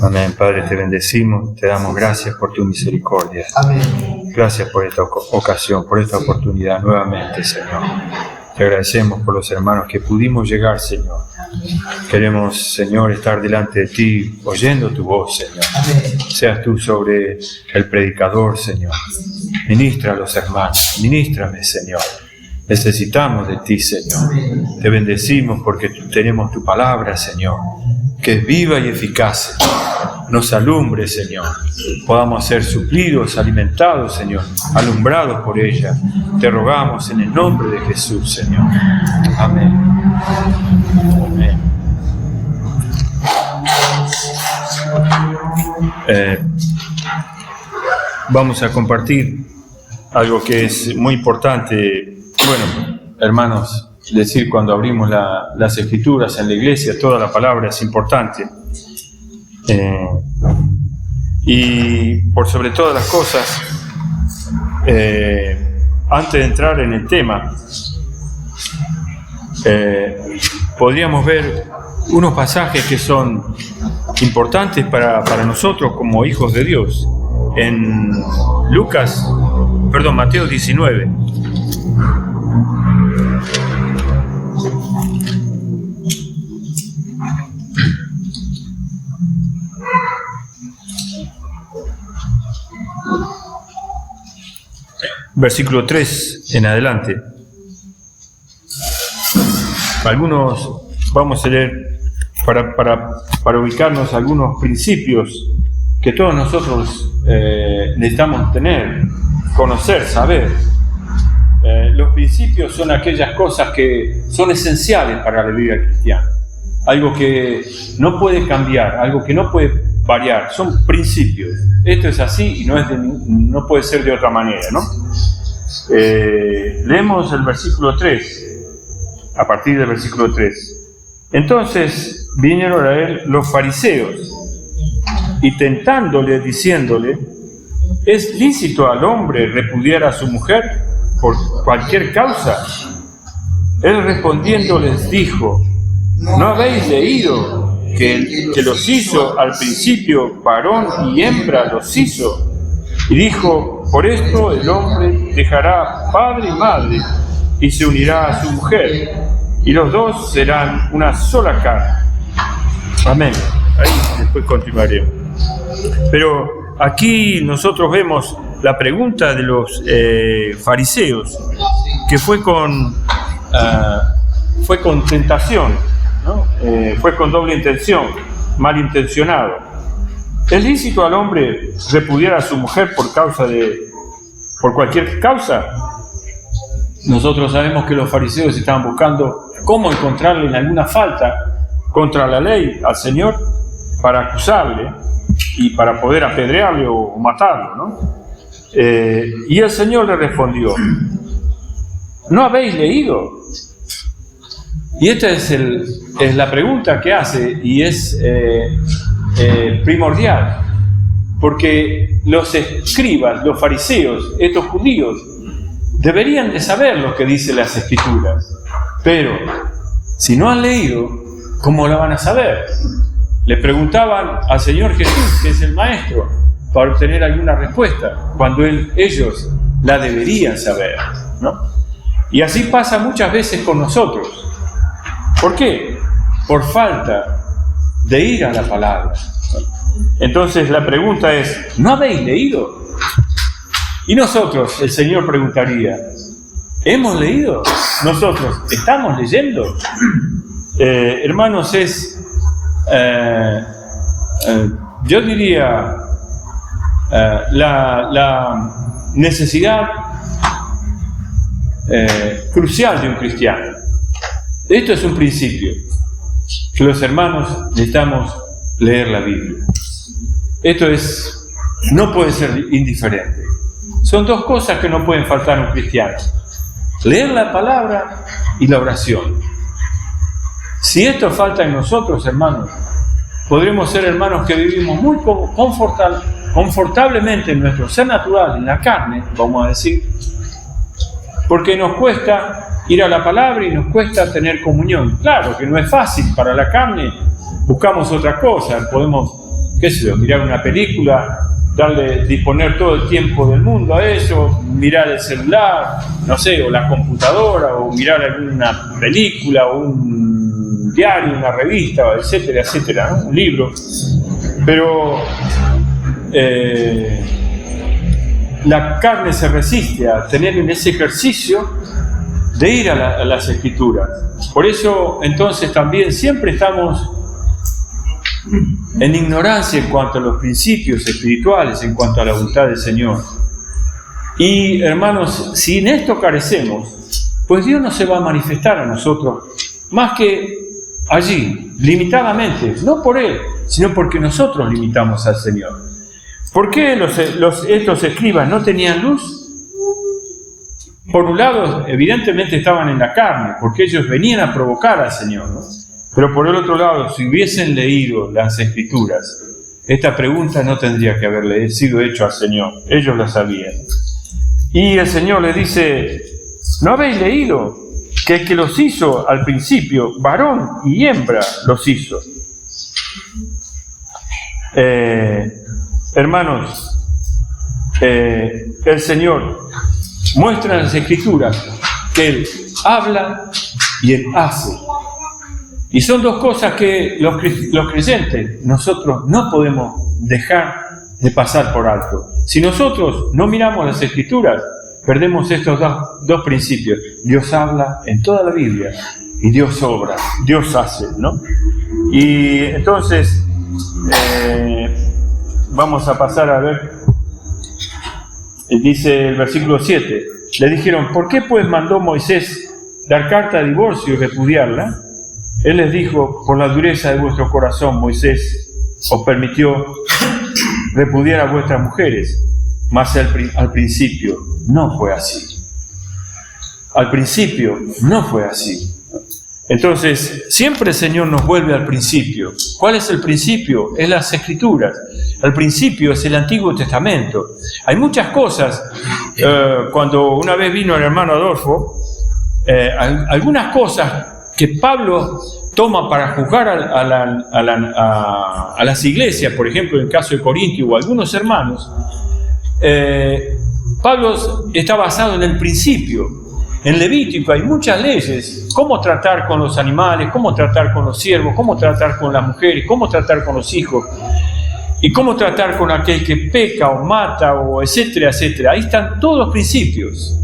Amén. Padre, te bendecimos, te damos gracias por tu misericordia. Amén. Gracias por esta ocasión, por esta oportunidad nuevamente, Señor. Te agradecemos por los hermanos que pudimos llegar, Señor. Queremos, Señor, estar delante de ti, oyendo tu voz, Señor. Amén. Seas tú sobre el predicador, Señor. Ministra a los hermanos, ministrame, Señor. Necesitamos de ti, Señor. Te bendecimos porque tenemos tu palabra, Señor, que es viva y eficaz. Nos alumbre, Señor. Podamos ser suplidos, alimentados, Señor, alumbrados por ella. Te rogamos en el nombre de Jesús, Señor. Amén. Amén. Vamos a compartir algo que es muy importante. Bueno, hermanos, decir cuando abrimos las Escrituras en la iglesia, toda la palabra es importante. Y por sobre todas las cosas, antes de entrar en el tema, podríamos ver unos pasajes que son importantes para nosotros como hijos de Dios. En Mateo 19. Versículo 3 en adelante. Algunos vamos a leer para ubicarnos algunos principios que todos nosotros necesitamos tener, conocer, saber. Los principios son aquellas cosas que son esenciales para la vida cristiana. Algo que no puede cambiar, algo que no puede variar. Son principios. Esto es así y no puede ser de otra manera, ¿no? Leemos el versículo 3, a partir del versículo 3. Entonces vinieron a él los fariseos y tentándole, diciéndole: ¿es lícito al hombre repudiar a su mujer por cualquier causa? Él respondiendo les dijo: ¿no habéis leído que el que los hizo al principio varón y hembra los hizo? Y dijo: por esto el hombre dejará padre y madre y se unirá a su mujer, y los dos serán una sola carne. Amén. Ahí después continuaremos. Pero aquí nosotros vemos la pregunta de los fariseos, que fue con tentación, ¿no? Fue con doble intención, malintencionado. ¿Es lícito al hombre repudiar a su mujer por cualquier causa? Nosotros sabemos que los fariseos estaban buscando cómo encontrarle en alguna falta contra la ley al Señor para acusarle y para poder apedrearle o matarlo, ¿no? Y el Señor le respondió: ¿no habéis leído? Y esta es la pregunta que hace, y es primordial, porque los escribas, los fariseos, estos judíos, deberían de saber lo que dicen las Escrituras, pero si no han leído, ¿cómo la van a saber? Le preguntaban al Señor Jesús, que es el Maestro, para obtener alguna respuesta, cuando ellos la deberían saber, ¿no? Y así pasa muchas veces con nosotros. ¿Por qué? Por falta de ir a la palabra. Entonces la pregunta es: ¿no habéis leído? Y nosotros, el Señor preguntaría: ¿hemos leído? ¿Nosotros estamos leyendo? Hermanos, yo diría la necesidad crucial de un cristiano. Esto es un principio, que los hermanos necesitamos leer la Biblia. Esto no puede ser indiferente. Son dos cosas que no pueden faltar a un cristiano: leer la palabra y la oración. Si esto falta en nosotros, hermanos, podremos ser hermanos que vivimos muy confortablemente en nuestro ser natural, en la carne, vamos a decir, porque nos cuesta ir a la palabra y nos cuesta tener comunión. Claro que no es fácil para la carne, buscamos otra cosa, podemos qué sé yo, mirar una película, disponer todo el tiempo del mundo a eso, mirar el celular, no sé, o la computadora, o mirar alguna película, o un diario, una revista, etcétera, etcétera, ¿no? Un libro. Pero la carne se resiste a tener en ese ejercicio de ir a las Escrituras. Por eso, entonces, también siempre estamos en ignorancia en cuanto a los principios espirituales, en cuanto a la voluntad del Señor. Y, hermanos, si en esto carecemos, pues Dios no se va a manifestar a nosotros más que allí, limitadamente, no por Él, sino porque nosotros limitamos al Señor. ¿Por qué estos escribas no tenían luz? Por un lado, evidentemente estaban en la carne, porque ellos venían a provocar al Señor, ¿no? Pero por el otro lado, si hubiesen leído las Escrituras, esta pregunta no tendría que haberle sido hecha al Señor. Ellos la sabían. Y el Señor les dice, ¿no habéis leído que el que los hizo al principio, varón y hembra los hizo? Hermanos, el Señor muestra en las Escrituras que Él habla y Él hace. Y son dos cosas que los creyentes, nosotros no podemos dejar de pasar por alto. Si nosotros no miramos las Escrituras, perdemos estos dos principios. Dios habla en toda la Biblia y Dios obra, Dios hace, ¿no? Y entonces, vamos a pasar a ver, dice el versículo 7, le dijeron, ¿por qué pues mandó Moisés dar carta de divorcio y repudiarla? Él les dijo, por la dureza de vuestro corazón, Moisés os permitió repudiar a vuestras mujeres, mas al principio no fue así. Al principio no fue así. Entonces, siempre el Señor nos vuelve al principio. ¿Cuál es el principio? Es las Escrituras. El principio es el Antiguo Testamento. Hay muchas cosas. Cuando una vez vino el hermano Adolfo, algunas cosas que Pablo toma para juzgar a las iglesias, por ejemplo, en el caso de Corintio o algunos hermanos, Pablo está basado en el principio. En Levítico hay muchas leyes, cómo tratar con los animales, cómo tratar con los siervos, cómo tratar con las mujeres, cómo tratar con los hijos, y cómo tratar con aquel que peca o mata, o etcétera, etcétera. Ahí están todos los principios.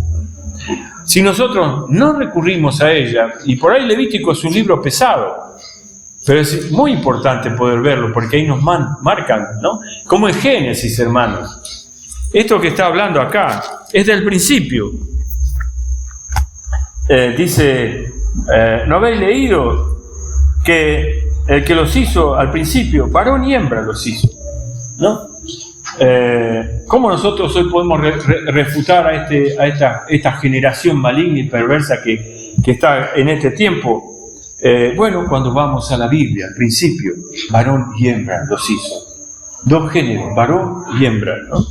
Si nosotros no recurrimos a ella, y por ahí Levítico es un libro pesado, pero es muy importante poder verlo, porque ahí nos marcan, ¿no? Como en Génesis, hermanos. Esto que está hablando acá es del principio. Dice, ¿no habéis leído que el que los hizo al principio, varón y hembra los hizo? ¿No? ¿Cómo nosotros hoy podemos refutar a esta generación maligna y perversa que está en este tiempo? Bueno, cuando vamos a la Biblia, al principio, varón y hembra los hizo. Dos géneros, varón y hembra, ¿no?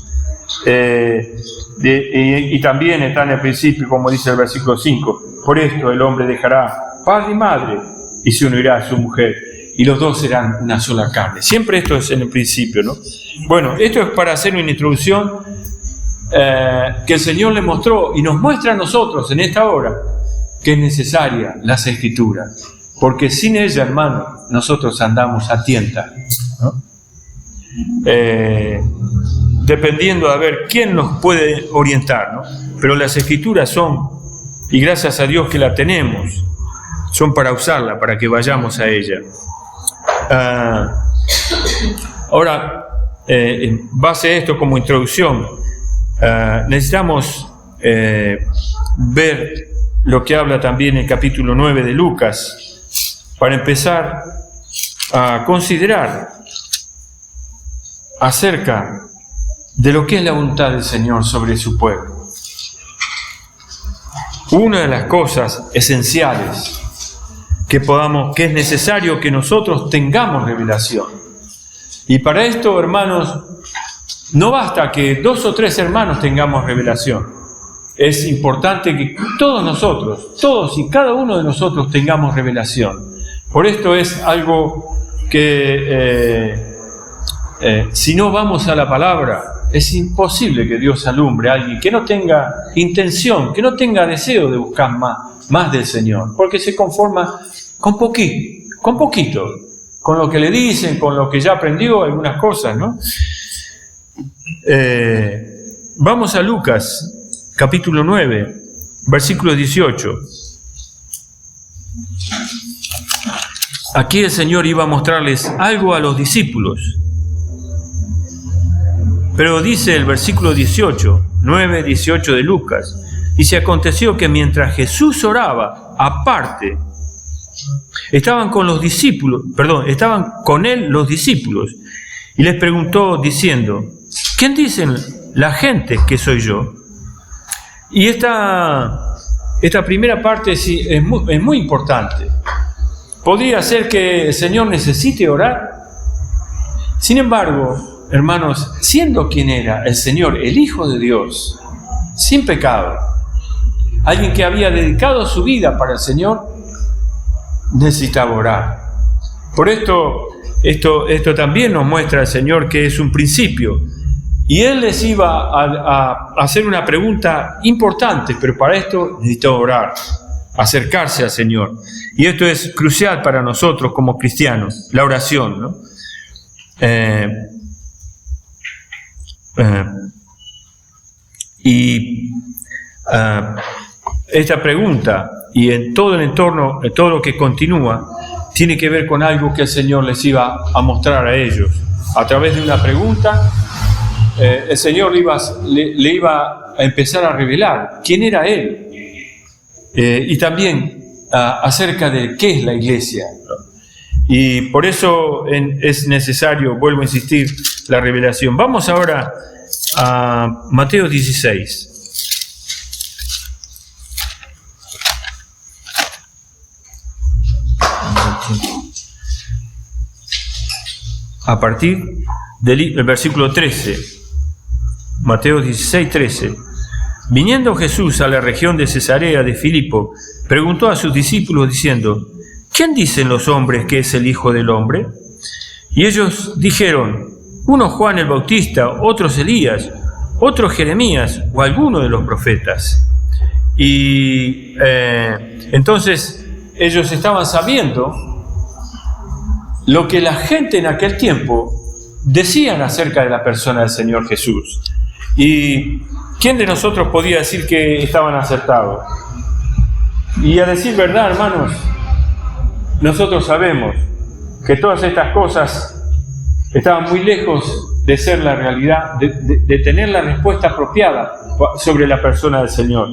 Y también está en el principio, como dice el versículo 5, por esto el hombre dejará padre y madre y se unirá a su mujer y los dos serán una sola carne. Siempre esto es en el principio, ¿no? Bueno, esto es para hacer una introducción que el Señor le mostró y nos muestra a nosotros en esta hora que es necesaria las Escrituras, porque sin ella, hermano, nosotros andamos a tientas, ¿no? Dependiendo a ver quién nos puede orientar, ¿no? Pero las Escrituras son, y gracias a Dios que la tenemos, son para usarla, para que vayamos a ella. Ahora, en base a esto como introducción, necesitamos ver lo que habla también el capítulo 9 de Lucas, para empezar a considerar acerca de lo que es la voluntad del Señor sobre su pueblo. Una de las cosas esenciales que es necesario que nosotros tengamos revelación. Y para esto, hermanos, no basta que 2 o 3 hermanos tengamos revelación. Es importante que todos nosotros, todos y cada uno de nosotros tengamos revelación. Por esto es algo que si no vamos a la palabra, es imposible que Dios alumbre a alguien que no tenga intención, que no tenga deseo de buscar más del Señor, porque se conforma con poquito, con lo que le dicen, con lo que ya aprendió, algunas cosas, ¿no? Vamos a Lucas, capítulo 9, versículo 18. Aquí el Señor iba a mostrarles algo a los discípulos. Pero dice el versículo 18, 9, 18 de Lucas, dice: aconteció que mientras Jesús oraba aparte, estaban con él los discípulos, y les preguntó diciendo: ¿quién dicen la gente que soy yo? Y esta primera parte sí, es muy importante. Podría ser que el Señor necesite orar. Sin embargo, hermanos, siendo quien era el Señor, el Hijo de Dios, sin pecado, alguien que había dedicado su vida para el Señor, necesitaba orar. Por esto también nos muestra el Señor que es un principio. Y Él les iba a hacer una pregunta importante, pero para esto necesitó orar, acercarse al Señor. Y esto es crucial para nosotros como cristianos, la oración, ¿no? Esta pregunta y en todo el entorno, todo lo que continúa, tiene que ver con algo que el Señor les iba a mostrar a ellos. A través de una pregunta, el Señor le iba a empezar a revelar quién era Él, y también acerca de qué es la iglesia. Y por eso es necesario, vuelvo a insistir, la revelación. Vamos ahora a Mateo 16. A partir del versículo 13. Mateo 16, 13. Viniendo Jesús a la región de Cesarea de Filipo, preguntó a sus discípulos diciendo: ¿quién dicen los hombres que es el Hijo del Hombre? Y ellos dijeron: unos Juan el Bautista, otros Elías, otros Jeremías o alguno de los profetas. Y entonces ellos estaban sabiendo lo que la gente en aquel tiempo decían acerca de la persona del Señor Jesús. ¿Y quién de nosotros podía decir que estaban acertados? Y a decir verdad, hermanos, nosotros sabemos que todas estas cosas estaban muy lejos de ser la realidad, de tener la respuesta apropiada sobre la persona del Señor.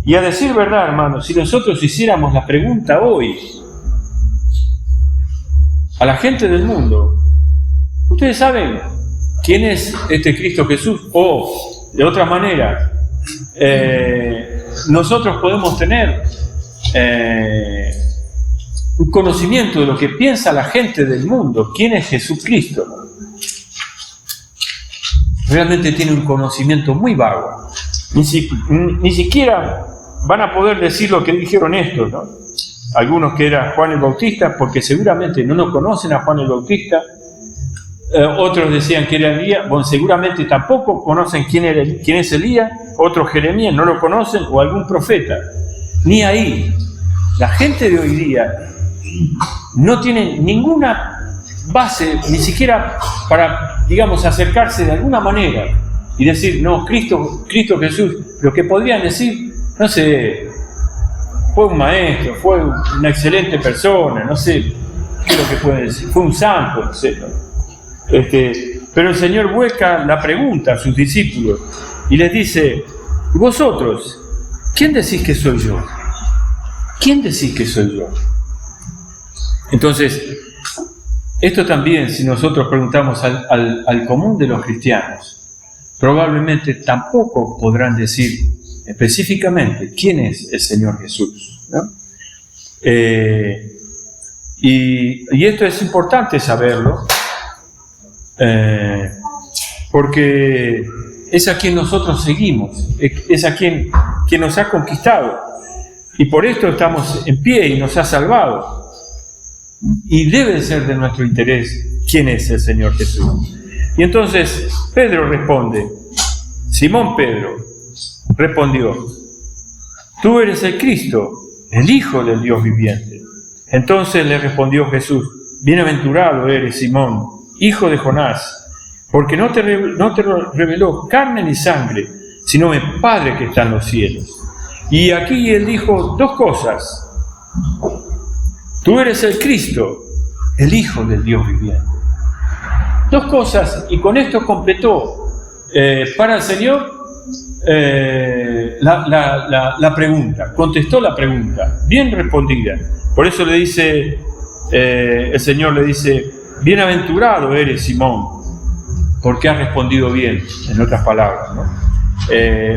Y a decir verdad, hermanos, si nosotros hiciéramos la pregunta hoy a la gente del mundo: ¿ustedes saben quién es este Cristo Jesús? O, de otra manera, nosotros podemos tener un conocimiento de lo que piensa la gente del mundo. ¿Quién es Jesucristo? Realmente tiene un conocimiento muy vago. Ni siquiera van a poder decir lo que dijeron estos, ¿no? Algunos que era Juan el Bautista, porque seguramente no conocen a Juan el Bautista. Otros decían que era Elías. Bueno, seguramente tampoco conocen quién es Elías. Otros Jeremías no lo conocen, o algún profeta. Ni ahí. La gente de hoy día no tiene ninguna base, ni siquiera para, digamos, acercarse de alguna manera y decir: no, Cristo Jesús. Lo que podrían decir, no sé, fue un maestro, fue una excelente persona, no sé qué es lo que pueden decir, fue un santo, etc. Pero el Señor vuelca la pregunta a sus discípulos y les dice: ¿y vosotros, quién decís que soy yo? ¿Quién decís que soy yo? Entonces, esto también, si nosotros preguntamos al común de los cristianos, probablemente tampoco podrán decir específicamente quién es el Señor Jesús, ¿no? Y esto es importante saberlo, porque es a quien nosotros seguimos, es a quien nos ha conquistado, y por esto estamos en pie y nos ha salvado. Y debe ser de nuestro interés quién es el Señor Jesús. Y entonces Pedro responde, Simón Pedro respondió, tú eres el Cristo, el Hijo del Dios viviente. Entonces le respondió Jesús, bienaventurado eres, Simón, hijo de Jonás, porque no te reveló carne ni sangre, sino mi Padre que está en los cielos. Y aquí él dijo dos cosas. Tú eres el Cristo, el Hijo del Dios viviente. Dos cosas, y con esto completó para el Señor la pregunta, contestó la pregunta, bien respondida. Por eso le dice, el Señor le dice, bienaventurado eres, Simón, porque has respondido bien, en otras palabras, ¿no?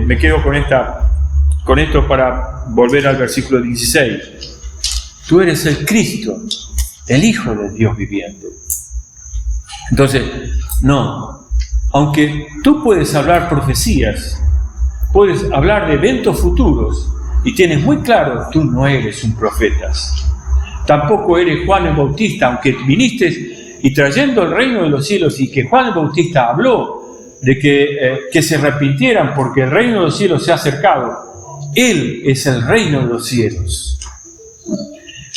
Me quedo con esto para volver al versículo 16. Tú eres el Cristo, el Hijo del Dios viviente. Entonces, no, aunque tú puedes hablar profecías, puedes hablar de eventos futuros, y tienes muy claro, tú no eres un profeta. Tampoco eres Juan el Bautista, aunque viniste y trayendo el reino de los cielos, y que Juan el Bautista habló de que se arrepintieran porque el reino de los cielos se ha acercado. Él es el reino de los cielos.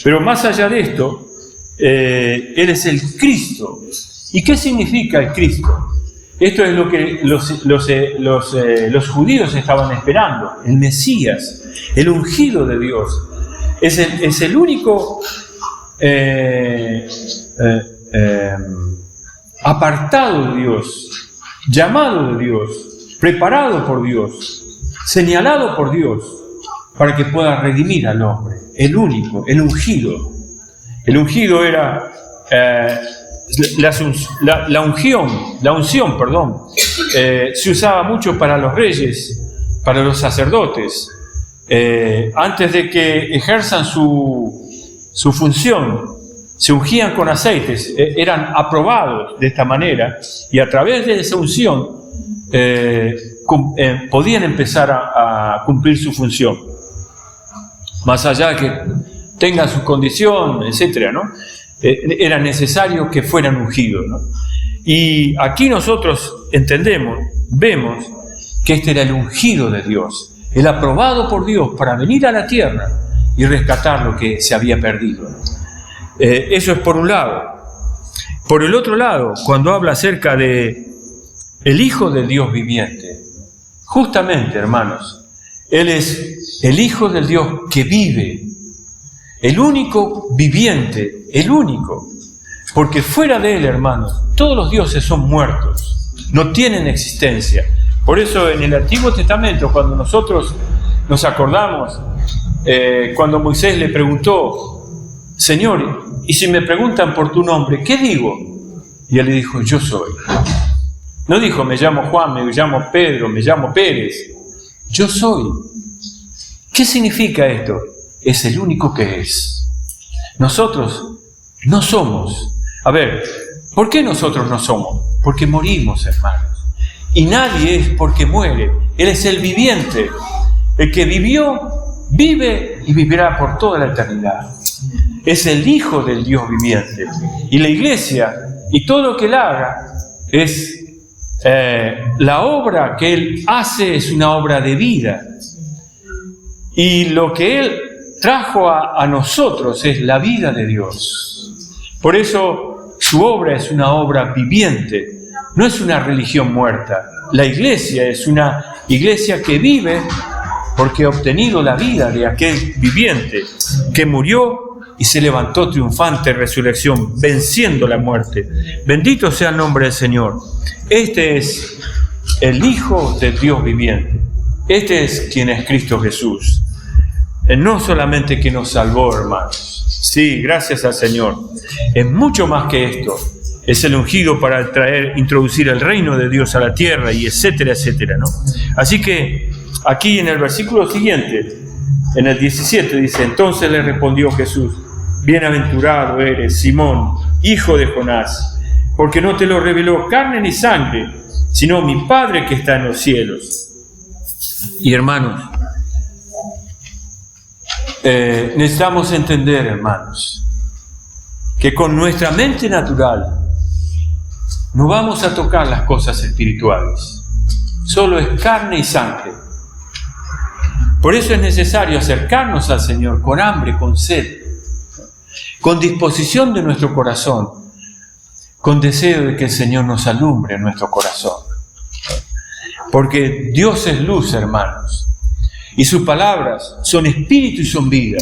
Pero más allá de esto, Él es el Cristo. ¿Y qué significa el Cristo? Esto es lo que los judíos estaban esperando, el Mesías, el ungido de Dios. Es el único apartado de Dios, llamado de Dios, preparado por Dios, señalado por Dios, para que pueda redimir al hombre. El único, el ungido. El ungido era la unción, se usaba mucho para los reyes, para los sacerdotes, antes de que ejerzan su función, se ungían con aceites, eran aprobados de esta manera, y a través de esa unción podían empezar a cumplir su función, más allá de que tengan su condición, etcétera, ¿no? Era necesario que fueran ungidos, ¿no? Y aquí nosotros entendemos, vemos que este era el ungido de Dios, el aprobado por Dios para venir a la tierra y rescatar lo que se había perdido. Eso es por un lado. Por el otro lado, cuando habla acerca de el Hijo del Dios viviente, justamente, hermanos, Él es el Hijo del Dios que vive, el único viviente, el único, porque fuera de Él, hermanos, todos los dioses son muertos, no tienen existencia. Por eso en el Antiguo Testamento, cuando nosotros nos acordamos, cuando Moisés le preguntó, Señor, y si me preguntan por tu nombre, ¿qué digo? Y él le dijo, yo soy. No dijo, me llamo Juan, me llamo Pedro, me llamo Pérez. Yo soy. ¿Qué significa esto? Es el único que es. Nosotros no somos. A ver, ¿por qué nosotros no somos? Porque morimos, hermanos. Y nadie es porque muere. Él es el viviente. El que vivió, vive y vivirá por toda la eternidad. Es el Hijo del Dios viviente. Y la Iglesia, y todo lo que Él haga, es la obra que Él hace es una obra de vida. Y lo que Él trajo a nosotros es la vida de Dios. Por eso su obra es una obra viviente, no es una religión muerta. La Iglesia es una Iglesia que vive porque ha obtenido la vida de aquel viviente que murió y se levantó triunfante en resurrección, venciendo la muerte. Bendito sea el nombre del Señor. Este es el Hijo del Dios viviente. Este es quien es Cristo Jesús. No solamente que nos salvó, hermanos. Sí, gracias al Señor. Es mucho más que esto. Es el ungido para introducir el reino de Dios a la tierra y etcétera, etcétera, ¿no? Así que aquí en el versículo siguiente, en el 17, dice, entonces le respondió Jesús, bienaventurado eres, Simón, hijo de Jonás, porque no te lo reveló carne ni sangre, sino mi Padre que está en los cielos. Y hermanos, necesitamos entender, hermanos, que con nuestra mente natural no vamos a tocar las cosas espirituales. Solo es carne y sangre. Por eso es necesario acercarnos al Señor con hambre, con sed, con disposición de nuestro corazón, con deseo de que el Señor nos alumbre en nuestro corazón. Porque Dios es luz, hermanos, y sus palabras son espíritu y son vida.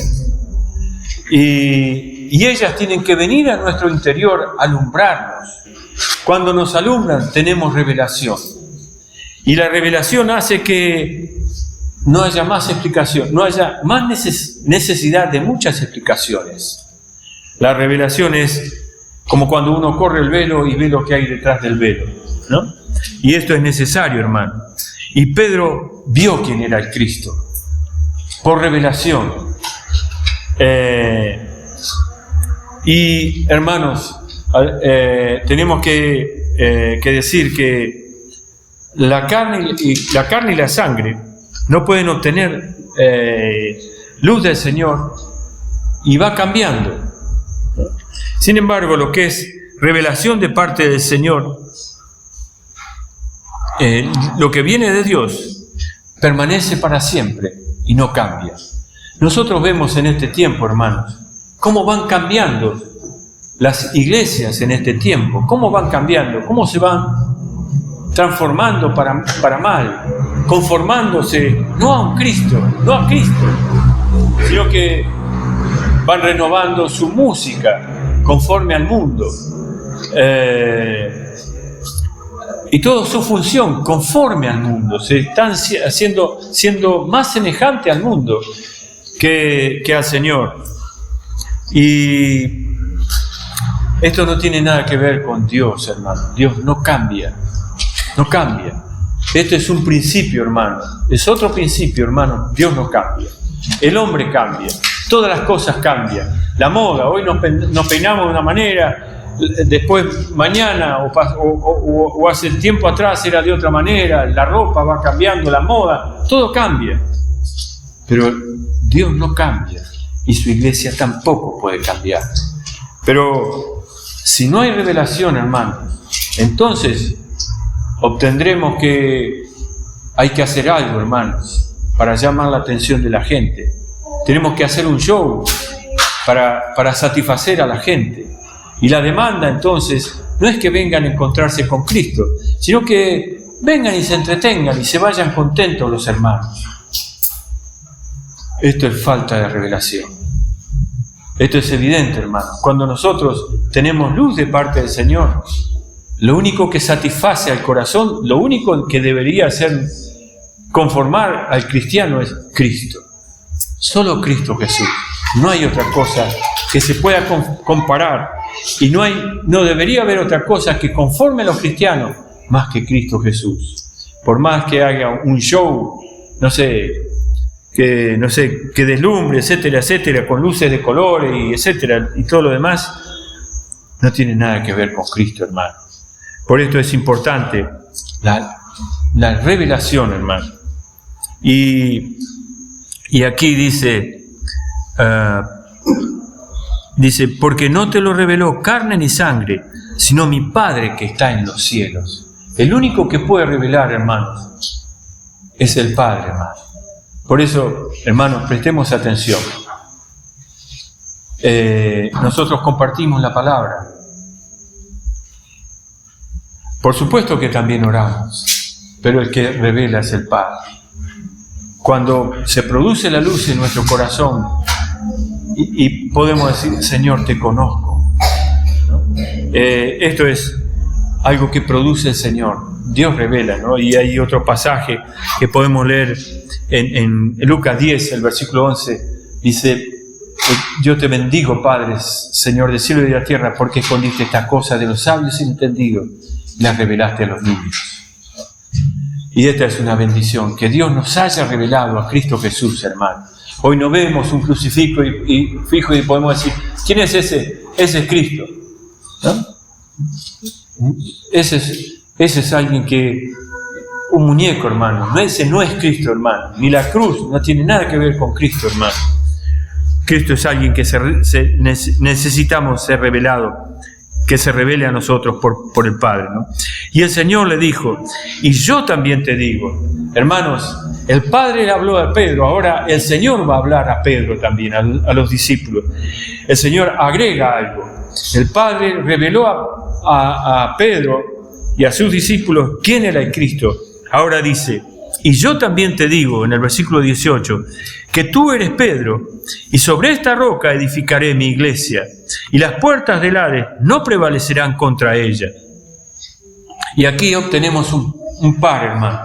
Y ellas tienen que venir a nuestro interior a alumbrarnos. Cuando nos alumbran, tenemos revelación. Y la revelación hace que no haya más explicación, no haya más necesidad de muchas explicaciones. La revelación es como cuando uno corre el velo y ve lo que hay detrás del velo, ¿no? Y esto es necesario, hermano. Y Pedro vio quién era el Cristo, por revelación. Y, hermanos, tenemos que decir que la carne y la sangre no pueden obtener luz del Señor y va cambiando. Sin embargo, lo que es revelación de parte del Señor, lo que viene de Dios, permanece para siempre y no cambia. Nosotros vemos en este tiempo, hermanos, cómo van cambiando las iglesias en este tiempo, cómo van cambiando, cómo se van transformando para mal, conformándose no a un Cristo, no a Cristo, sino que van renovando su música conforme al mundo, y toda su función conforme al mundo. Se están siendo más semejante al mundo que al Señor. Y esto no tiene nada que ver con Dios, hermano. Dios no cambia. No cambia. Este es un principio, hermano. Es otro principio, hermano. Dios no cambia. El hombre cambia. Todas las cosas cambian. La moda, hoy nos peinamos de una manera, después mañana o hace tiempo atrás era de otra manera, la ropa va cambiando, la moda, todo cambia. Pero Dios no cambia y su iglesia tampoco puede cambiar. Pero si no hay revelación, hermano, entonces obtendremos que hay que hacer algo, hermanos, para llamar la atención de la gente. Tenemos que hacer un show para satisfacer a la gente. Y la demanda, entonces, no es que vengan a encontrarse con Cristo, sino que vengan y se entretengan y se vayan contentos los hermanos. Esto es falta de revelación. Esto es evidente, hermano. Cuando nosotros tenemos luz de parte del Señor, lo único que satisface al corazón, lo único que debería hacer conformar al cristiano es Cristo. Solo Cristo Jesús. No hay otra cosa que se pueda comparar. Y no debería haber otra cosa que conforme a los cristianos más que Cristo Jesús. Por más que haga un show, que deslumbre, etcétera, etcétera, con luces de colores y etcétera, y todo lo demás, no tiene nada que ver con Cristo, hermano. Por esto es importante la revelación, hermano. Y aquí dice, porque no te lo reveló carne ni sangre, sino mi Padre que está en los cielos. El único que puede revelar, hermanos, es el Padre, hermano. Por eso, hermanos, prestemos atención. Nosotros compartimos la palabra. Por supuesto que también oramos, pero el que revela es el Padre. Cuando se produce la luz en nuestro corazón y podemos decir, Señor, te conozco, ¿no? Esto es algo que produce el Señor. Dios revela, ¿no? Y hay otro pasaje que podemos leer en Lucas 10, el versículo 11, dice, yo te bendigo, Padre, Señor del cielo y de la tierra, porque escondiste estas cosas de los sabios y entendidos y las revelaste a los niños. Y esta es una bendición, que Dios nos haya revelado a Cristo Jesús, hermano. Hoy no vemos un crucifijo y fijo y podemos decir, ¿quién es ese? Ese es Cristo, ¿no? Ese es alguien un muñeco, hermano. Ese no es Cristo, hermano. Ni la cruz no tiene nada que ver con Cristo, hermano. Cristo es alguien que necesitamos ser revelado que se revele a nosotros por el Padre, ¿no? Y el Señor le dijo, y yo también te digo, hermanos, el Padre le habló a Pedro, ahora el Señor va a hablar a Pedro también, a los discípulos. El Señor agrega algo. El Padre reveló a Pedro y a sus discípulos quién era el Cristo. Ahora dice, y yo también te digo, en el versículo 18, que tú eres Pedro, y sobre esta roca edificaré mi iglesia, y las puertas del Hades no prevalecerán contra ella. Y aquí obtenemos un par, hermano.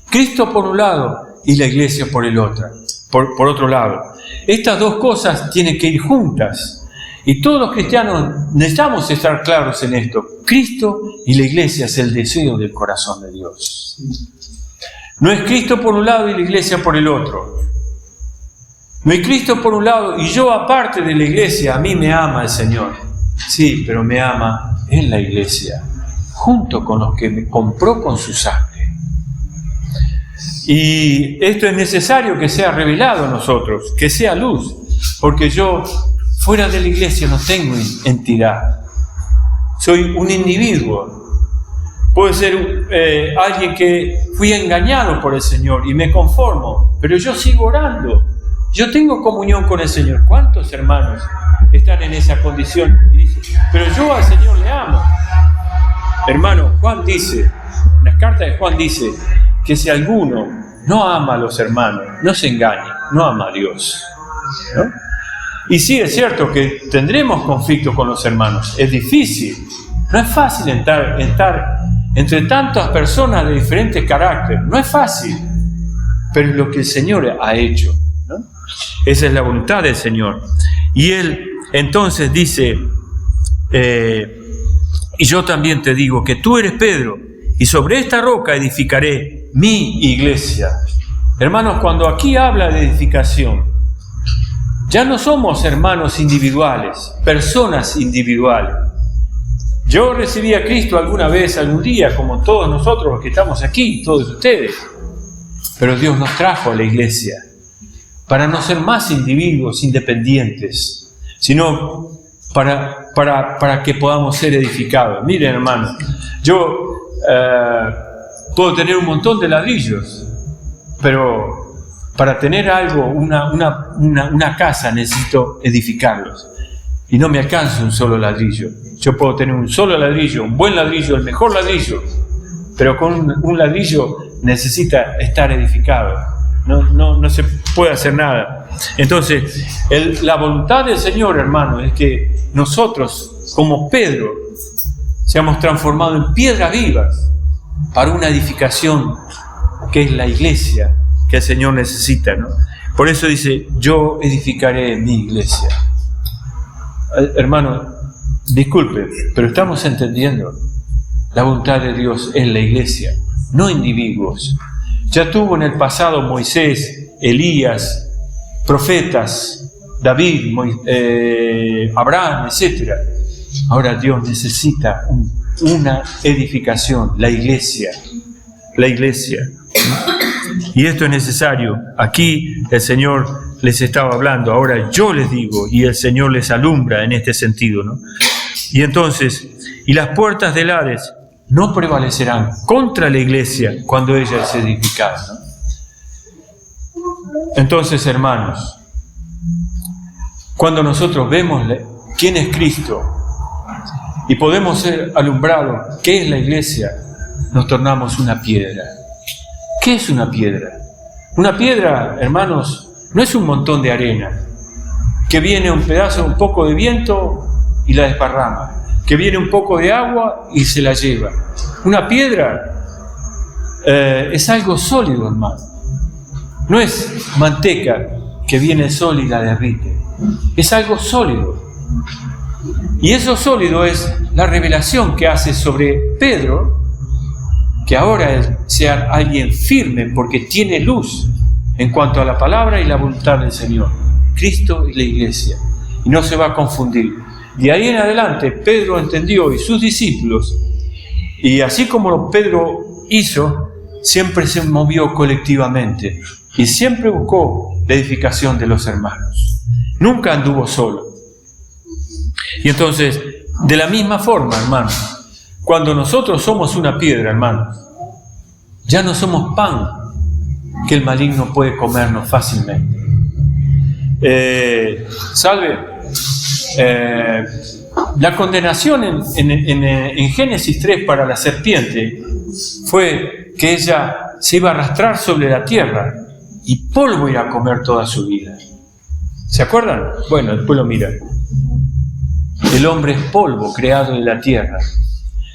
Cristo por un lado y la iglesia por el otro. Por otro lado. Estas dos cosas tienen que ir juntas. Y todos los cristianos necesitamos estar claros en esto. Cristo y la iglesia es el deseo del corazón de Dios. No es Cristo por un lado y la iglesia por el otro. No es Cristo por un lado y yo aparte de la iglesia, a mí me ama el Señor. Sí, pero me ama en la iglesia, junto con los que me compró con su sangre. Y esto es necesario que sea revelado a nosotros, que sea luz, porque yo fuera de la iglesia no tengo entidad. Soy un individuo. Puedo ser alguien que fui engañado por el Señor y me conformo, pero yo sigo orando. Yo tengo comunión con el Señor. ¿Cuántos hermanos están en esa condición? Y dicen, pero yo al Señor le amo. Hermano, Juan dice, en las cartas de Juan dice, que si alguno no ama a los hermanos, no se engañe, no ama a Dios, ¿no? Y sí, es cierto que tendremos conflicto con los hermanos, es difícil, no es fácil entrar entre tantas personas de diferentes caracteres, no es fácil, pero es lo que el Señor ha hecho, ¿no? Esa es la voluntad del Señor. Y Él entonces dice, y yo también te digo que tú eres Pedro, y sobre esta roca edificaré mi iglesia. Hermanos, cuando aquí habla de edificación, ya no somos hermanos individuales, personas individuales. Yo recibí a Cristo alguna vez, algún día, como todos nosotros los que estamos aquí, todos ustedes. Pero Dios nos trajo a la iglesia para no ser más individuos independientes, sino para que podamos ser edificados. Miren, hermanos, yo puedo tener un montón de ladrillos, pero para tener algo, una casa, necesito edificarlos. Y no me alcanza un solo ladrillo. Yo puedo tener un solo ladrillo, un buen ladrillo, el mejor ladrillo, pero con un ladrillo necesita estar edificado. No se puede hacer nada. Entonces, la voluntad del Señor, hermano, es que nosotros, como Pedro, seamos transformados en piedras vivas para una edificación que es la iglesia que el Señor necesita, ¿no? Por eso dice, yo edificaré mi iglesia. Hermano, disculpe, pero estamos entendiendo la voluntad de Dios en la iglesia, no individuos. Ya tuvo en el pasado Moisés, Elías, profetas, David, Abraham, etc. Ahora Dios necesita una edificación, la iglesia. Y esto es necesario. Aquí el Señor les estaba hablando, ahora yo les digo, y el Señor les alumbra en este sentido, ¿no? Y entonces, y las puertas del Hades no prevalecerán contra la iglesia cuando ella es edificada, ¿no? Entonces, hermanos, cuando nosotros vemos quién es Cristo y podemos ser alumbrados qué es la iglesia, nos tornamos una piedra. ¿Qué es una piedra? Una piedra, hermanos, no es un montón de arena que viene un poco de viento y la desparrama, que viene un poco de agua y se la lleva. Una piedra es algo sólido, hermano. No es manteca que viene sólida y la derrite. Es algo sólido. Y eso sólido es la revelación que hace sobre Pedro, que ahora él sea alguien firme porque tiene luz en cuanto a la palabra y la voluntad del Señor, Cristo y la iglesia, y no se va a confundir. De ahí en adelante Pedro entendió, y sus discípulos, y así como Pedro hizo, siempre se movió colectivamente y siempre buscó la edificación de los hermanos. Nunca anduvo solo. Y entonces De la misma forma, hermanos, cuando nosotros somos una piedra, hermanos, ya no somos pan que el maligno puede comernos fácilmente. La condenación en Génesis 3 para la serpiente fue que ella se iba a arrastrar sobre la tierra y polvo iba a comer toda su vida. ¿Se acuerdan? Bueno, después lo miran. El hombre es polvo creado de la tierra.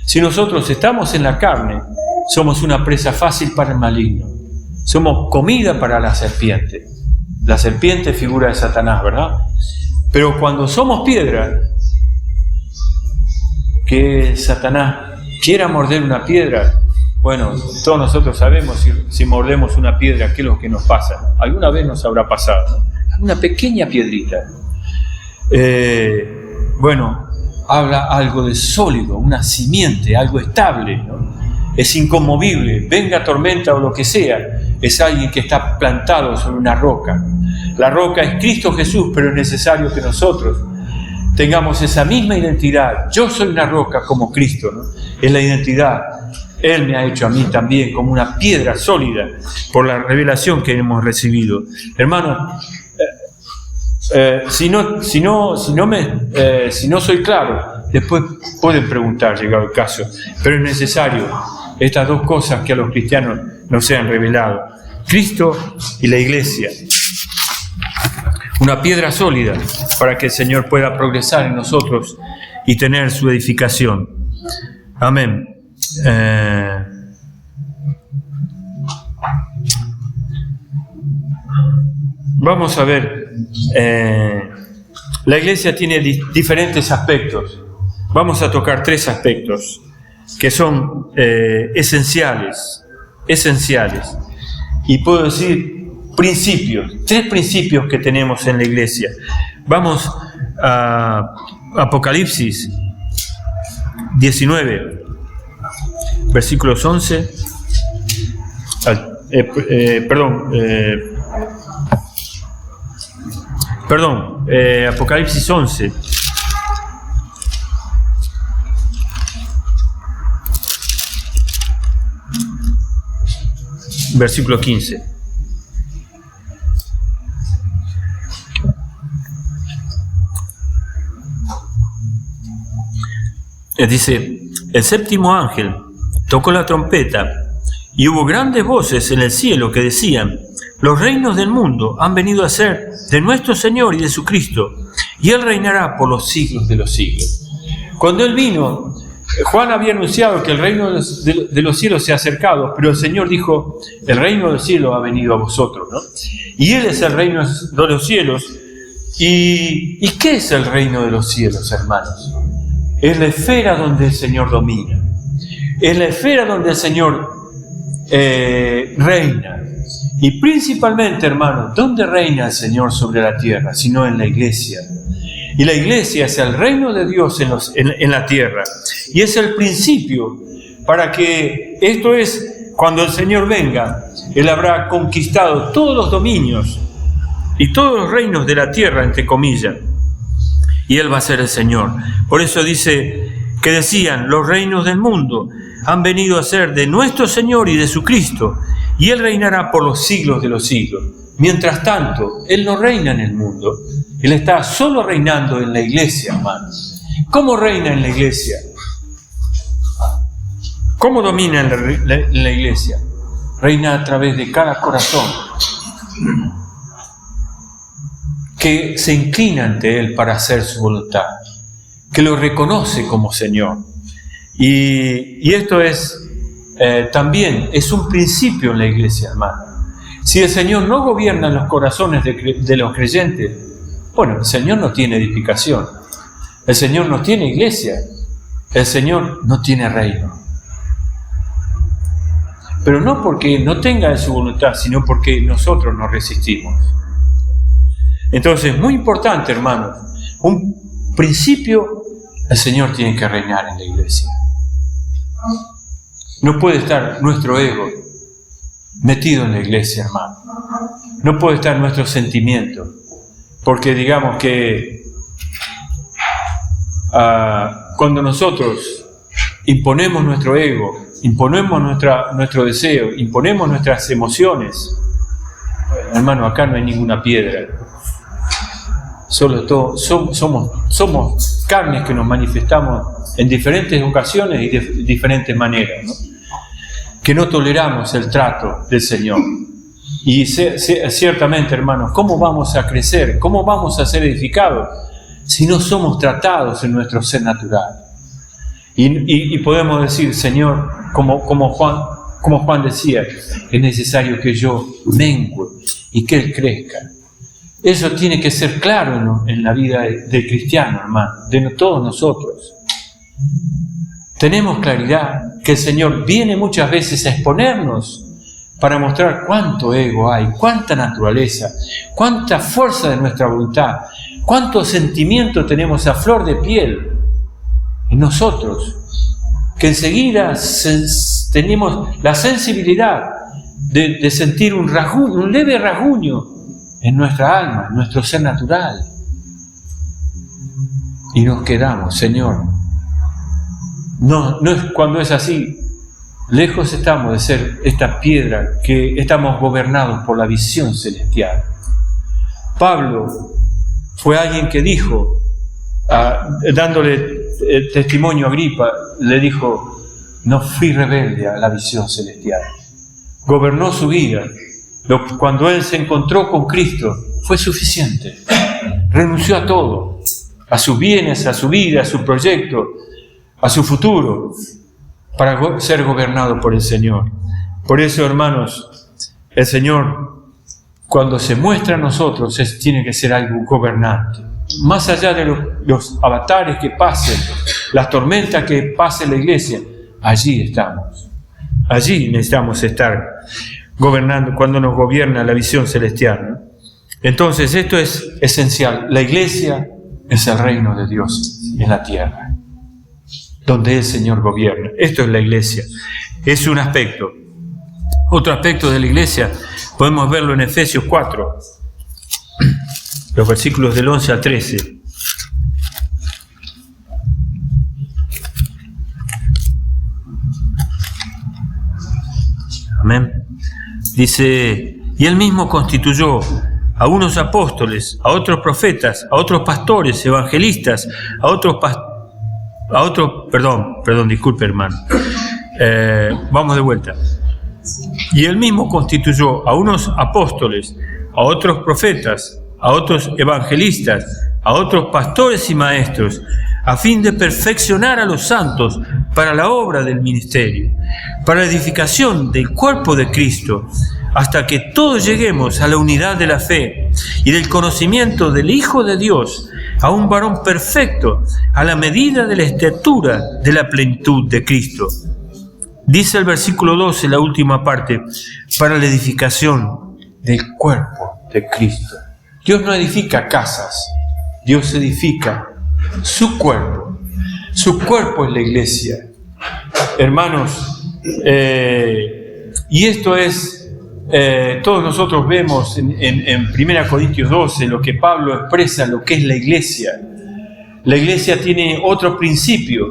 Si nosotros estamos en la carne, somos una presa fácil para el maligno. Somos comida para la serpiente. La serpiente es figura de Satanás, ¿verdad? Pero cuando somos piedra, que Satanás quiera morder una piedra, bueno, todos nosotros sabemos si mordemos una piedra, qué es lo que nos pasa. Alguna vez nos habrá pasado, ¿no? Una pequeña piedrita. Bueno, habla algo de sólido, una simiente, algo estable, ¿no? Es inconmovible, venga tormenta o lo que sea, es alguien que está plantado sobre una roca. La roca es Cristo Jesús, pero es necesario que nosotros tengamos esa misma identidad. Yo soy una roca como Cristo, ¿no? Es la identidad. Él me ha hecho a mí también como una piedra sólida por la revelación que hemos recibido. Hermanos, si no soy claro, después pueden preguntar, llegado el caso, pero es necesario estas dos cosas que a los cristianos nos sean revelado: Cristo y la iglesia. Una piedra sólida para que el Señor pueda progresar en nosotros y tener su edificación. Amén. Vamos a ver. La iglesia tiene diferentes aspectos. Vamos a tocar 3 aspectos que son esenciales. Y puedo decir principios, 3 principios que tenemos en la iglesia. Vamos a Apocalipsis 19, versículos 11. Apocalipsis 11. Versículo 15. Dice: el séptimo ángel tocó la trompeta y hubo grandes voces en el cielo que decían: los reinos del mundo han venido a ser de nuestro Señor y de su Cristo, y Él reinará por los siglos de los siglos. Cuando Él vino, Juan había anunciado que el reino de los cielos se ha acercado, pero el Señor dijo: el reino del cielo ha venido a vosotros, ¿no? Y Él es el reino de los cielos. ¿Y qué es el reino de los cielos, hermanos? Es la esfera donde el Señor domina. Es la esfera donde el Señor reina. Y principalmente, hermanos, ¿dónde reina el Señor sobre la tierra? Sino en la iglesia. Y la iglesia es el reino de Dios en la tierra. Y es el principio para que, esto es, cuando el Señor venga, Él habrá conquistado todos los dominios y todos los reinos de la tierra, entre comillas. Y Él va a ser el Señor. Por eso dice que decían: los reinos del mundo han venido a ser de nuestro Señor y de su Cristo, y Él reinará por los siglos de los siglos. Mientras tanto, Él no reina en el mundo. Él está solo reinando en la iglesia, hermanos. ¿Cómo reina en la iglesia? ¿Cómo domina en la iglesia? Reina a través de cada corazón que se inclina ante Él para hacer su voluntad, que lo reconoce como Señor. Y esto es también es un principio en la iglesia, hermano. Si el Señor no gobierna en los corazones de los creyentes, bueno, el Señor no tiene edificación, el Señor no tiene iglesia, el Señor no tiene reino. Pero no porque no tenga su voluntad, sino porque nosotros nos resistimos. Entonces, muy importante, hermanos, un principio: el Señor tiene que reinar en la iglesia. No puede estar nuestro ego metido en la iglesia, hermano. No puede estar nuestro sentimiento, porque digamos que cuando nosotros imponemos nuestro ego, imponemos nuestro deseo, imponemos nuestras emociones, hermano, acá no hay ninguna piedra. Solo somos carnes que nos manifestamos en diferentes ocasiones y de diferentes maneras, ¿no? Que no toleramos el trato del Señor. Y ciertamente, hermanos, ¿cómo vamos a crecer? ¿Cómo vamos a ser edificados si no somos tratados en nuestro ser natural? Y podemos decir, Señor, como Juan decía, es necesario que yo mengue y que Él crezca. Eso tiene que ser claro en la vida del cristiano, hermano, de todos nosotros. Tenemos claridad que el Señor viene muchas veces a exponernos para mostrar cuánto ego hay, cuánta naturaleza, cuánta fuerza de nuestra voluntad, cuánto sentimiento tenemos a flor de piel en nosotros, que enseguida tenemos la sensibilidad de sentir un leve rasguño en nuestra alma, en nuestro ser natural. Y nos quedamos, Señor. No es cuando es así. Lejos estamos de ser esta piedra que estamos gobernados por la visión celestial. Pablo fue alguien que dijo, dándole testimonio a Agripa, le dijo, no fui rebelde a la visión celestial. Gobernó su vida. Cuando él se encontró con Cristo, fue suficiente. Renunció a todo, a sus bienes, a su vida, a su proyecto, a su futuro, para ser gobernado por el Señor. Por eso, hermanos, el Señor, cuando se muestra a nosotros, tiene que ser algo gobernante. Más allá de los avatares que pasen, las tormentas que pase la iglesia, allí estamos. Allí necesitamos estar gobernando, cuando nos gobierna la visión celestial, ¿no? Entonces, esto es esencial. La iglesia es el reino de Dios en la tierra, donde el Señor gobierna. Esto es la iglesia. Es un aspecto. Otro aspecto de la iglesia podemos verlo en Efesios 4, los versículos del 11 al 13. Amén. Dice, y Él mismo constituyó a unos apóstoles, a otros profetas, a otros pastores, evangelistas, disculpe, hermano. Vamos de vuelta. Y Él mismo constituyó a unos apóstoles, a otros profetas, a otros evangelistas, a otros pastores y maestros, a fin de perfeccionar a los santos para la obra del ministerio, para la edificación del cuerpo de Cristo, hasta que todos lleguemos a la unidad de la fe y del conocimiento del Hijo de Dios, a un varón perfecto, a la medida de la estatura de la plenitud de Cristo. Dice el versículo 12, la última parte, para la edificación del cuerpo de Cristo. Dios no edifica casas, Dios edifica su cuerpo. Su cuerpo es la iglesia. Hermanos, y esto es, todos nosotros vemos en 1 Corintios 12 lo que Pablo expresa, lo que es la iglesia. La iglesia tiene otro principio,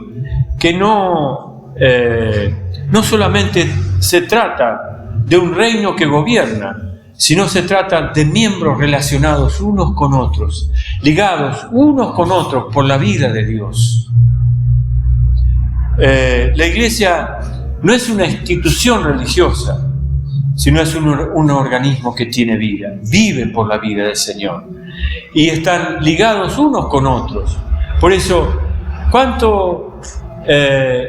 que no solamente se trata de un reino que gobierna, sino se trata de miembros relacionados unos con otros, ligados unos con otros por la vida de Dios. La iglesia no es una institución religiosa, sino es un organismo que tiene vida, vive por la vida del Señor y están ligados unos con otros. Por eso, ¿cuánto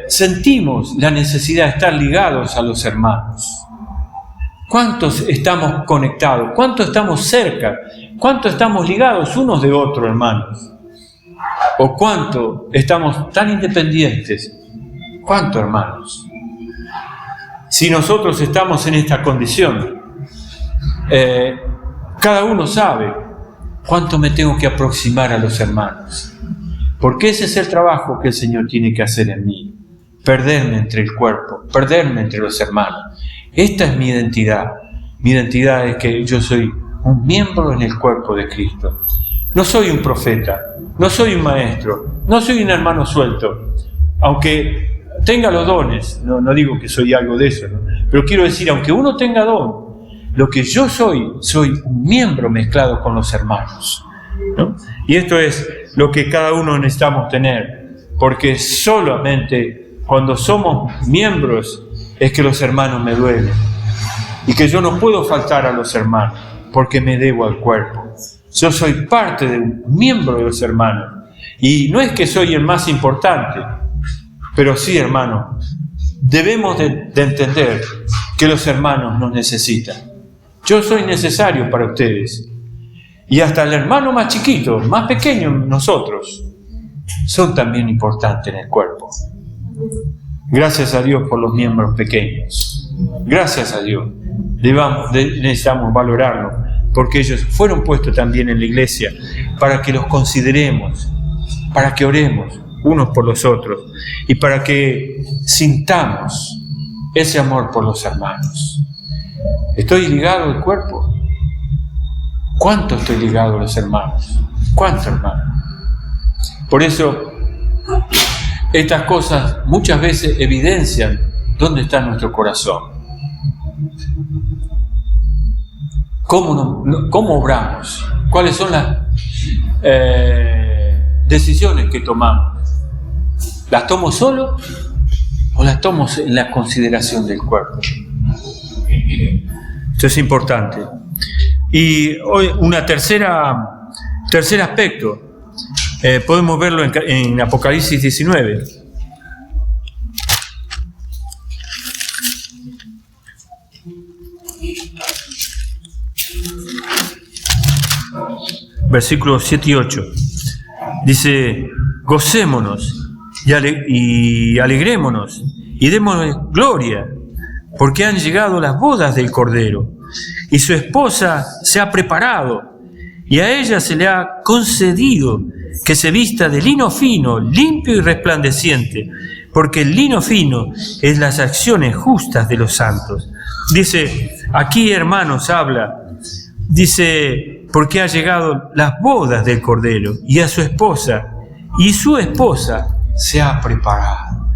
sentimos la necesidad de estar ligados a los hermanos? ¿Cuántos estamos conectados? ¿Cuánto estamos cerca? ¿Cuánto estamos ligados unos de otros, hermanos? ¿O cuánto estamos tan independientes? ¿Cuánto, hermanos? Si nosotros estamos en esta condición, cada uno sabe cuánto me tengo que aproximar a los hermanos. Porque ese es el trabajo que el Señor tiene que hacer en mí. Perderme entre el cuerpo, perderme entre los hermanos. Esta es mi identidad. Mi identidad es que yo soy un miembro en el cuerpo de Cristo. No soy un profeta, no soy un maestro, no soy un hermano suelto, aunque tenga los dones, no digo que soy algo de eso, ¿no? Pero quiero decir, aunque uno tenga don, lo que yo soy un miembro mezclado con los hermanos, ¿no? Y esto es lo que cada uno necesitamos tener, porque solamente cuando somos miembros es que los hermanos me duelen, y que yo no puedo faltar a los hermanos, porque me debo al cuerpo. Yo soy parte de un miembro de los hermanos, y no es que soy el más importante, pero sí, hermano, debemos de entender que los hermanos nos necesitan. Yo soy necesario para ustedes. Y hasta el hermano más chiquito, más pequeño en nosotros, son también importantes en el cuerpo. Gracias a Dios por los miembros pequeños. Gracias a Dios. Necesitamos valorarlos, porque ellos fueron puestos también en la iglesia para que los consideremos, para que oremos unos por los otros y para que sintamos ese amor por los hermanos. ¿Estoy ligado al cuerpo? ¿Cuánto estoy ligado a los hermanos? ¿Cuánto, hermano? Por eso, estas cosas muchas veces evidencian dónde está nuestro corazón. ¿Cómo obramos? ¿Cuáles son las decisiones que tomamos? ¿Las tomo solo o las tomo en la consideración del cuerpo? Esto es importante. Y hoy tercer aspecto, podemos verlo en Apocalipsis 19. Versículos 7 y 8. Dice: gocémonos y alegrémonos y démosle gloria, porque han llegado las bodas del Cordero, y su esposa se ha preparado, y a ella se le ha concedido que se vista de lino fino, limpio y resplandeciente, porque el lino fino es las acciones justas de los santos. Dice, aquí, hermanos, habla, dice, porque ha llegado las bodas del Cordero, y a su esposa, y su esposa se ha preparado.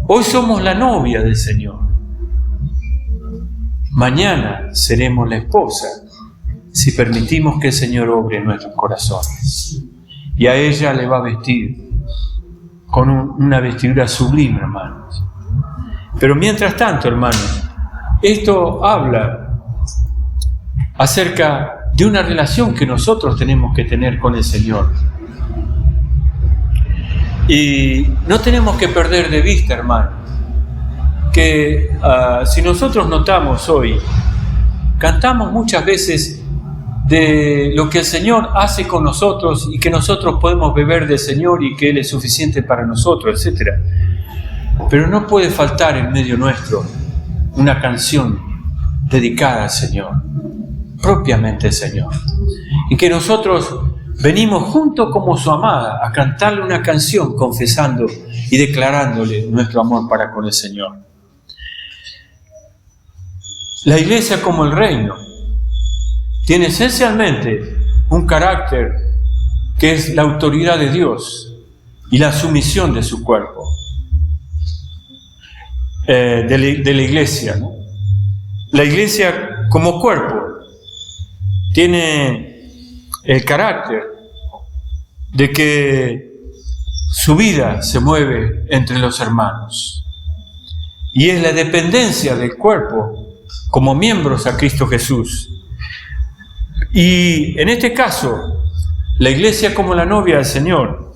Hoy somos la novia del Señor. Mañana seremos la esposa, si permitimos que el Señor obre en nuestros corazones. Y a ella le va a vestir con una vestidura sublime, hermanos. Pero mientras tanto, hermanos, esto habla acerca de una relación que nosotros tenemos que tener con el Señor. Y no tenemos que perder de vista, hermanos, que si nosotros notamos hoy, cantamos muchas veces de lo que el Señor hace con nosotros y que nosotros podemos beber del Señor y que Él es suficiente para nosotros, etc. Pero no puede faltar en medio nuestro una canción dedicada al Señor, propiamente al Señor, y que nosotros venimos junto como su amada a cantarle una canción confesando y declarándole nuestro amor para con el Señor. La iglesia, como el reino, tiene esencialmente un carácter que es la autoridad de Dios y la sumisión de su cuerpo, de la iglesia, ¿no? La iglesia como cuerpo tiene el carácter de que su vida se mueve entre los hermanos y es la dependencia del cuerpo como miembros a Cristo Jesús. Y en este caso, la iglesia como la novia del Señor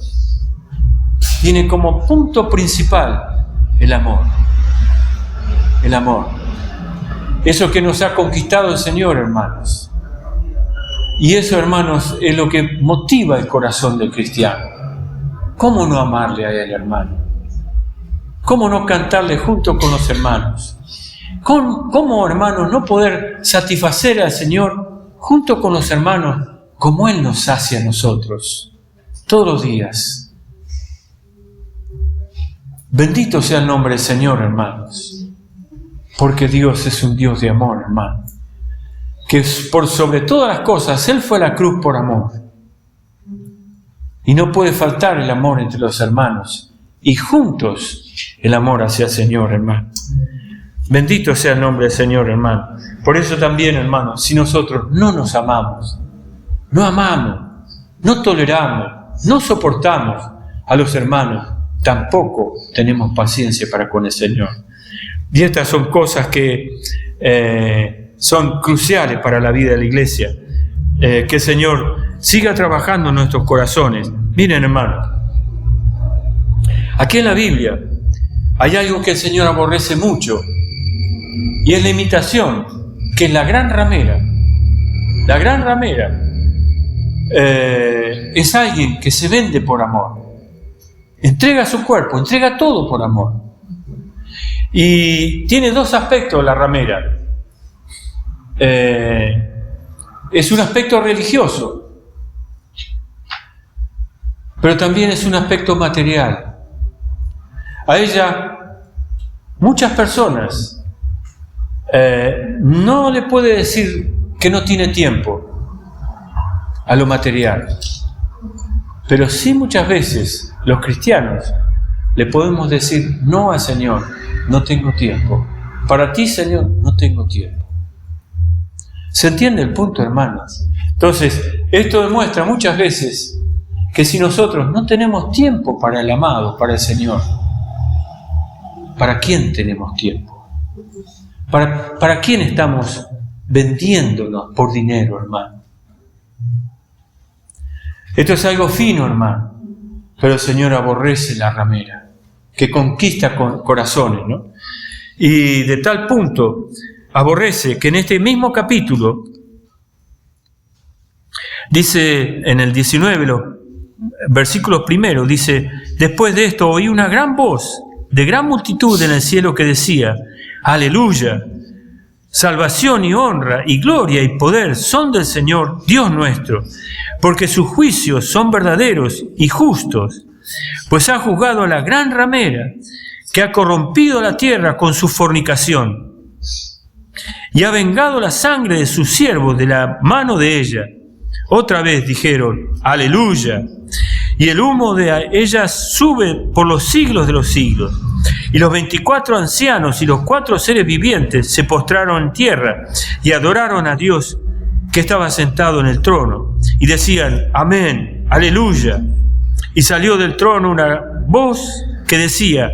tiene como punto principal el amor. El amor. Eso que nos ha conquistado el Señor, hermanos. Y eso, hermanos, es lo que motiva el corazón del cristiano. ¿Cómo no amarle a Él, hermano? ¿Cómo no cantarle junto con los hermanos? ¿Cómo, hermanos, no poder satisfacer al Señor junto con los hermanos como Él nos hace a nosotros todos los días? Bendito sea el nombre del Señor, hermanos, porque Dios es un Dios de amor, hermano, que por sobre todas las cosas Él fue a la cruz por amor. Y no puede faltar el amor entre los hermanos. Y juntos el amor hacia el Señor, hermano. Bendito sea el nombre del Señor, hermano. Por eso también, hermano, si nosotros no nos amamos, no amamos, no toleramos, no soportamos a los hermanos, tampoco tenemos paciencia para con el Señor. Y estas son cosas que son cruciales para la vida de la iglesia. Que el Señor siga trabajando en nuestros corazones. Miren, hermano, aquí en la Biblia hay algo que el Señor aborrece mucho, y es la imitación, que es la gran ramera. La gran ramera es alguien que se vende por amor. Entrega su cuerpo, entrega todo por amor. Y tiene dos aspectos la ramera. Es un aspecto religioso, pero también es un aspecto material. A ella, muchas personas no le puede decir que no tiene tiempo a lo material, pero sí muchas veces los cristianos le podemos decir no al Señor: no tengo tiempo. Para ti, Señor, no tengo tiempo. ¿Se entiende el punto, hermanos? Entonces, esto demuestra muchas veces que si nosotros no tenemos tiempo para el amado, para el Señor, ¿para quién tenemos tiempo? ¿Para quién estamos vendiéndonos por dinero, hermano? Esto es algo fino, hermano, pero el Señor aborrece la ramera, que conquista corazones, ¿no? Y de tal punto aborrece que en este mismo capítulo, dice en el 19, los versículos primeros, dice: después de esto oí una gran voz de gran multitud en el cielo que decía: aleluya, salvación y honra y gloria y poder son del Señor Dios nuestro, porque sus juicios son verdaderos y justos, pues ha juzgado a la gran ramera que ha corrompido la tierra con su fornicación, y ha vengado la sangre de sus siervos de la mano de ella. Otra vez dijeron: aleluya, y el humo de ella sube por los siglos de los siglos. Y los 24 ancianos y los 4 seres vivientes se postraron en tierra y adoraron a Dios que estaba sentado en el trono, y decían: amén, aleluya. Y salió del trono una voz que decía: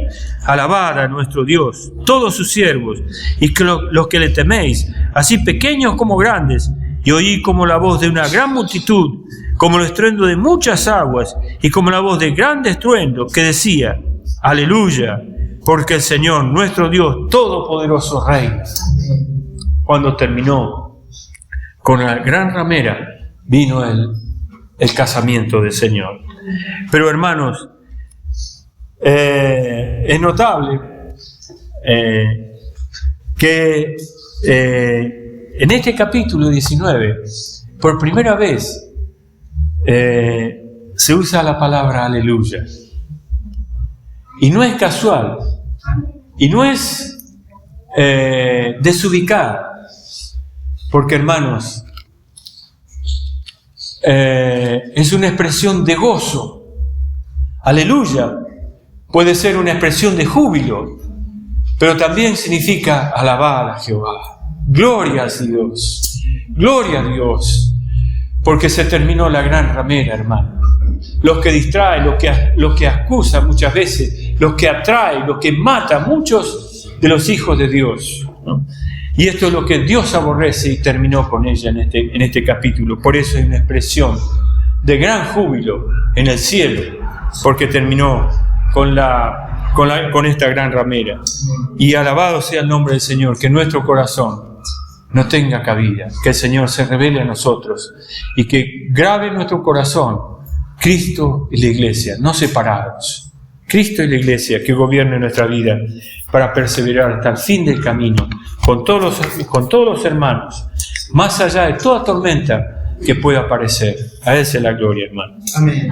alabad a nuestro Dios, todos sus siervos, y que los que le teméis, así pequeños como grandes. Y oí como la voz de una gran multitud, como el estruendo de muchas aguas, y como la voz de grande estruendo, que decía: aleluya, porque el Señor, nuestro Dios Todopoderoso, reina. Cuando terminó con la gran ramera, vino el casamiento del Señor. Pero, hermanos, es notable que en este capítulo 19, por primera vez, se usa la palabra aleluya. Y no es casual, y no es desubicada, porque, hermanos, es una expresión de gozo. Aleluya puede ser una expresión de júbilo, pero también significa alabar a Jehová. Gloria a Dios, gloria a Dios, porque se terminó la gran ramera, hermano. Los que distraen, los que acusan muchas veces, los que atraen, los que matan muchos de los hijos de Dios, ¿no? Y esto es lo que Dios aborrece, y terminó con ella en este capítulo. Por eso hay una expresión de gran júbilo en el cielo, porque terminó con esta gran ramera. Y alabado sea el nombre del Señor, que nuestro corazón no tenga cabida, que el Señor se revele a nosotros y que grabe en nuestro corazón Cristo y la iglesia, no separados. Cristo y la iglesia que gobierne nuestra vida para perseverar hasta el fin del camino con todos los hermanos, más allá de toda tormenta que pueda aparecer. A Él sea la gloria, hermano. Amén.